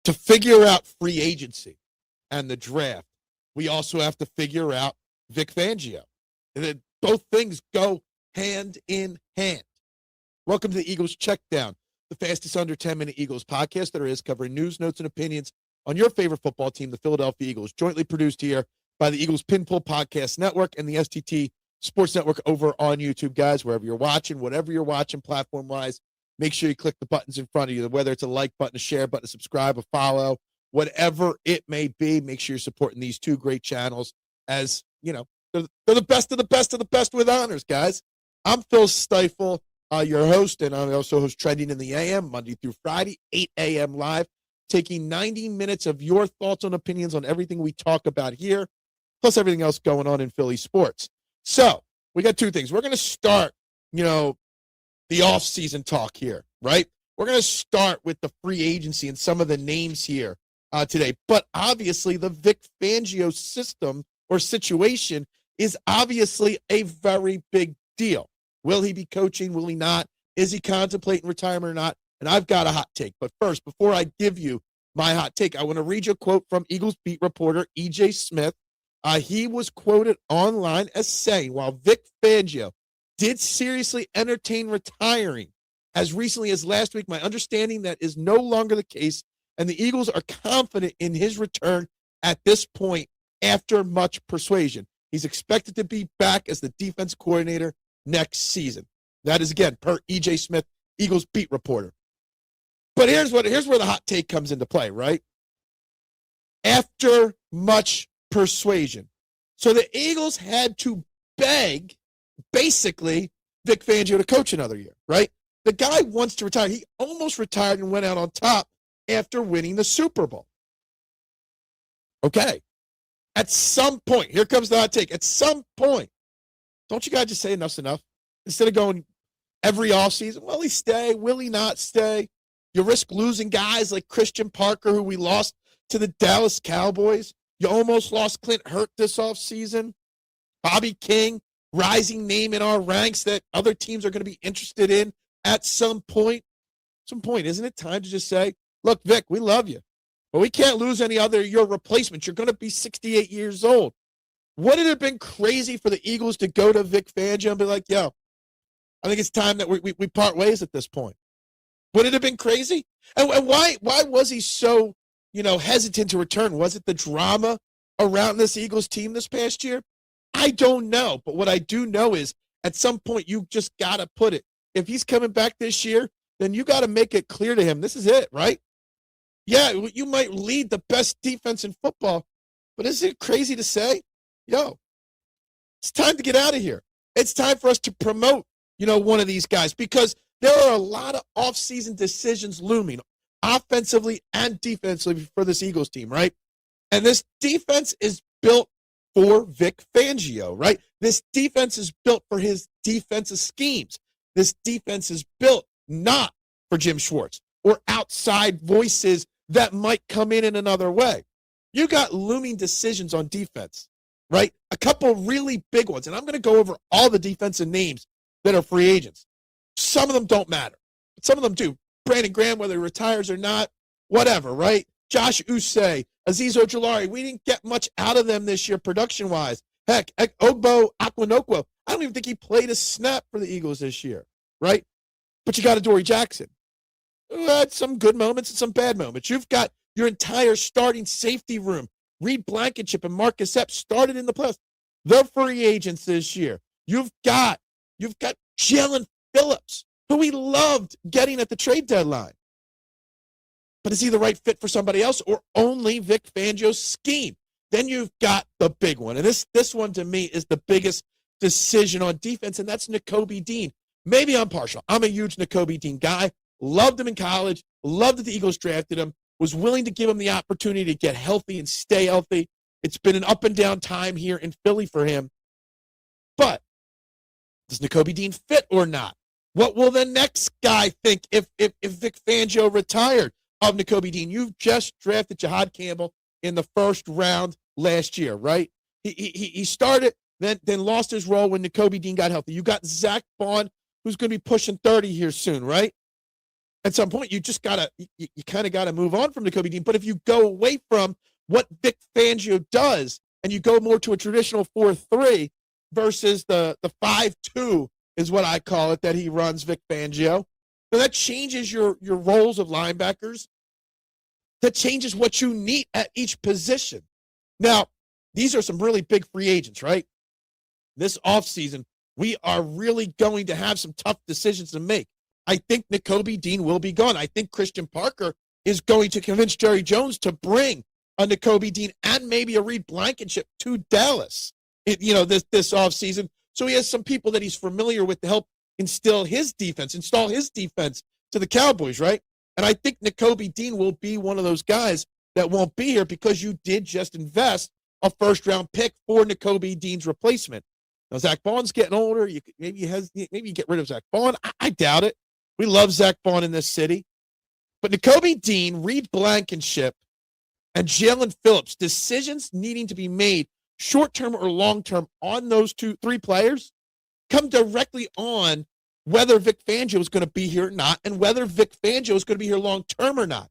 To figure out free agency and the draft, we also have to figure out Vic Fangio. And both things go hand in hand. Welcome to the Eagles Checkdown, the fastest under 10-minute Eagles podcast there is, covering news, notes, and opinions on your favorite football team, the Philadelphia Eagles, jointly produced here by the Eagles Pinpull Podcast Network and the STT Sports Network over on YouTube. Guys, wherever you're watching, whatever you're watching platform-wise, make sure you click the buttons in front of you, whether it's a like button, a share button, a subscribe, a follow, whatever it may be. Make sure you're supporting these two great channels as, you know, they're the best of the best of the best with honors, guys. I'm Phil Stifle, your host, and I also host Trending in the AM, Monday through Friday, 8 a.m. live, taking 90 minutes of your thoughts and opinions on everything we talk about here, plus everything else going on in Philly sports. So we got two things. We're going to start, the off-season talk here, right? We're going to start with the free agency and some of the names here today. But obviously, the Vic Fangio system or situation is obviously a very big deal. Will he be coaching? Will he not? Is he contemplating retirement or not? And I've got a hot take. But first, before I give you my hot take, I want to read you a quote from Eagles beat reporter E.J. Smith. He was quoted online as saying, while Vic Fangio did seriously entertain retiring as recently as last week, my understanding that is no longer the case, and the Eagles are confident in his return at this point after much persuasion. He's expected to be back as the defense coordinator next season. That is, again, per E.J. Smith, Eagles beat reporter. But here's where the hot take comes into play, right? After much persuasion. So the Eagles had to beg, basically, Vic Fangio to coach another year, right? The guy wants to retire. He almost retired and went out on top after winning the Super Bowl. Okay. At some point, here comes the hot take. At some point, don't you guys just say enough's enough? Instead of going every offseason, will he stay? Will he not stay? You risk losing guys like Christian Parker, who we lost to the Dallas Cowboys. You almost lost Clint Hurt this offseason. Bobby King, rising name in our ranks that other teams are going to be interested in at some point. Isn't it time to just say, look, Vic, we love you, but we can't lose any other your replacements. You're going to be 68 years old. Wouldn't it have been crazy for the Eagles to go to Vic Fangio and be like, yo, I think it's time that we part ways at this point? Would it have been crazy? And why was he so, hesitant to return? Was it the drama around this Eagles team this past year? I don't know. But what I do know is at some point you just got to put it. If he's coming back this year, then you got to make it clear to him, this is it, right? Yeah, you might lead the best defense in football, but isn't it crazy to say, yo, it's time to get out of here. It's time for us to promote, one of these guys, because there are a lot of offseason decisions looming, offensively and defensively, for this Eagles team, right? And this defense is built for Vic Fangio, right? This defense is built for his defensive schemes. This defense is built not for Jim Schwartz or outside voices that might come in another way. You got looming decisions on defense, right? A couple really big ones. And I'm going to go over all the defensive names that are free agents. Some of them don't matter, but some of them do. Brandon Graham, whether he retires or not, whatever, right? Josh Usay, Azeez Ojulari, we didn't get much out of them this year production-wise. Heck, Ogbo Aquinokwo, I don't even think he played a snap for the Eagles this year, right? But you got Adoree Jackson, who had some good moments and some bad moments. You've got your entire starting safety room. Reed Blankenship and Marcus Epps started in the playoffs. They're free agents this year. You've got Jalen Phillips, who we loved getting at the trade deadline. But is he the right fit for somebody else or only Vic Fangio's scheme? Then you've got the big one. And this one, to me, is the biggest decision on defense, and that's Nakobe Dean. Maybe I'm partial. I'm a huge Nakobe Dean guy. Loved him in college. Loved that the Eagles drafted him. Was willing to give him the opportunity to get healthy and stay healthy. It's been an up and down time here in Philly for him. But does Nakobe Dean fit or not? What will the next guy think if Vic Fangio retired of Nakobe Dean? You've just drafted Jahad Campbell in the first round last year, right? He started, then lost his role when Nakobe Dean got healthy. You got Zach Bond, who's going to be pushing 30 here soon, right? at some point, you just gotta, you kind of gotta move on from Nakobe Dean. But if you go away from what Vic Fangio does and you go more to a traditional 4-3 versus the 5-2 is what I call it that he runs, Vic Fangio, then that changes your roles of linebackers. That changes what you need at each position. Now, these are some really big free agents, right? This offseason, we are really going to have some tough decisions to make. I think Nakobe Dean will be gone. I think Christian Parker is going to convince Jerry Jones to bring a Nakobe Dean and maybe a Reed Blankenship to Dallas, this offseason. So he has some people that he's familiar with to help install his defense to the Cowboys, right? And I think Nakobe Dean will be one of those guys that won't be here because you did just invest a first-round pick for Nakobe Dean's replacement. Now, Zach Baun's getting older. Maybe you get rid of Zach Baun. I doubt it. We love Zach Baun in this city. But Nakobe Dean, Reed Blankenship, and Jalen Phillips, decisions needing to be made short-term or long-term on those 2-3 players come directly on whether Vic Fangio is going to be here or not, and whether Vic Fangio is going to be here long-term or not.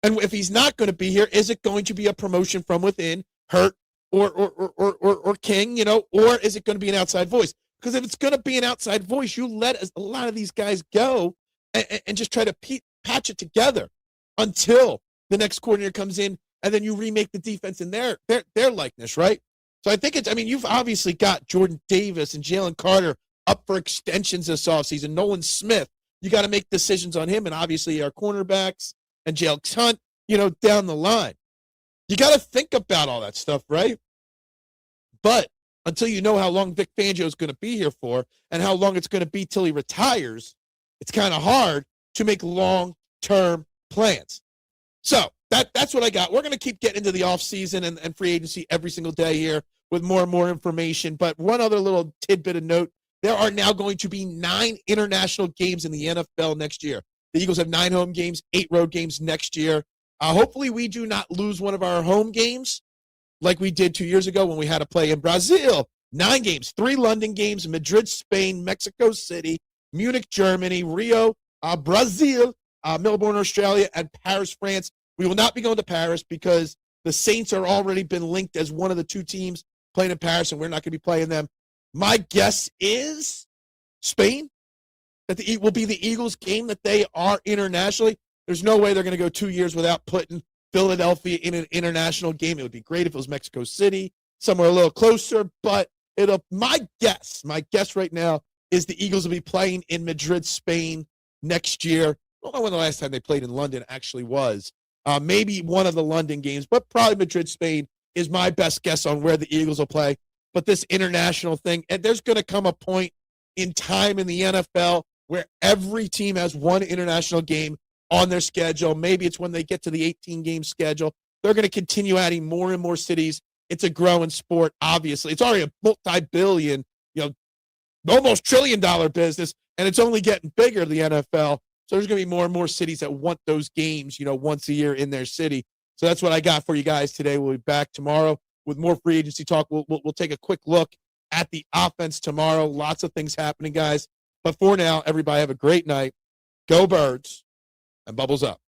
And if he's not going to be here, is it going to be a promotion from within, Hurt or King, or is it going to be an outside voice? Because if it's going to be an outside voice, you let a lot of these guys go and just try to patch it together until the next coordinator comes in, and then you remake the defense in their likeness, right? So I think you've obviously got Jordan Davis and Jalen Carter up for extensions this offseason. Nolan Smith, you got to make decisions on him, and obviously our cornerbacks and Jalen Hunt, down the line. You got to think about all that stuff, right? But until you know how long Vic Fangio is going to be here for and how long it's going to be till he retires, it's kind of hard to make long-term plans. So that's what I got. We're going to keep getting into the offseason and free agency every single day here with more and more information. But one other little tidbit of note, there are now going to be 9 international games in the NFL next year. The Eagles have 9 home games, 8 road games next year. Hopefully we do not lose one of our home games like we did 2 years ago when we had to play in Brazil. 9 games, 3 London games, Madrid, Spain, Mexico City, Munich, Germany, Rio, Brazil, Melbourne, Australia, and Paris, France. We will not be going to Paris because the Saints are already been linked as one of the 2 teams playing in Paris, and we're not going to be playing them. My guess is Spain, that it will be the Eagles game that they are internationally. There's no way they're going to go 2 years without putting Philadelphia in an international game. It would be great if it was Mexico City, somewhere a little closer, but my guess right now is the Eagles will be playing in Madrid, Spain next year. I don't know when the last time they played in London actually was. Maybe one of the London games, but probably Madrid, Spain is my best guess on where the Eagles will play. But this international thing, and there's going to come a point in time in the NFL where every team has one international game on their schedule. Maybe it's when they get to the 18-game schedule. They're going to continue adding more and more cities. It's a growing sport, obviously. It's already a multi-billion, almost trillion-dollar business, and it's only getting bigger, the NFL. So there's going to be more and more cities that want those games, once a year in their city. So that's what I got for you guys today. We'll be back tomorrow with more free agency talk. We'll take a quick look at the offense tomorrow. Lots of things happening, guys. But for now, everybody have a great night. Go Birds, and bubbles up.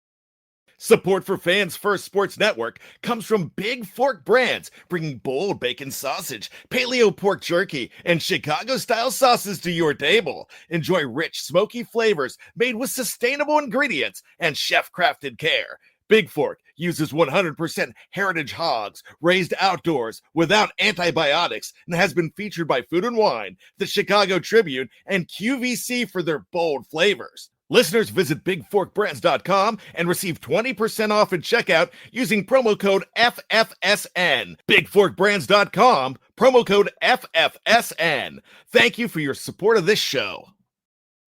Support for Fans First Sports Network comes from Big Fork Brands, bringing bold bacon sausage, paleo pork jerky, and Chicago-style sauces to your table. Enjoy rich, smoky flavors made with sustainable ingredients and chef-crafted care. Big Fork uses 100% heritage hogs raised outdoors without antibiotics and has been featured by Food and Wine, the Chicago Tribune, and QVC for their bold flavors. Listeners visit bigforkbrands.com and receive 20% off at checkout using promo code FFSN. Bigforkbrands.com, promo code FFSN. Thank you for your support of this show.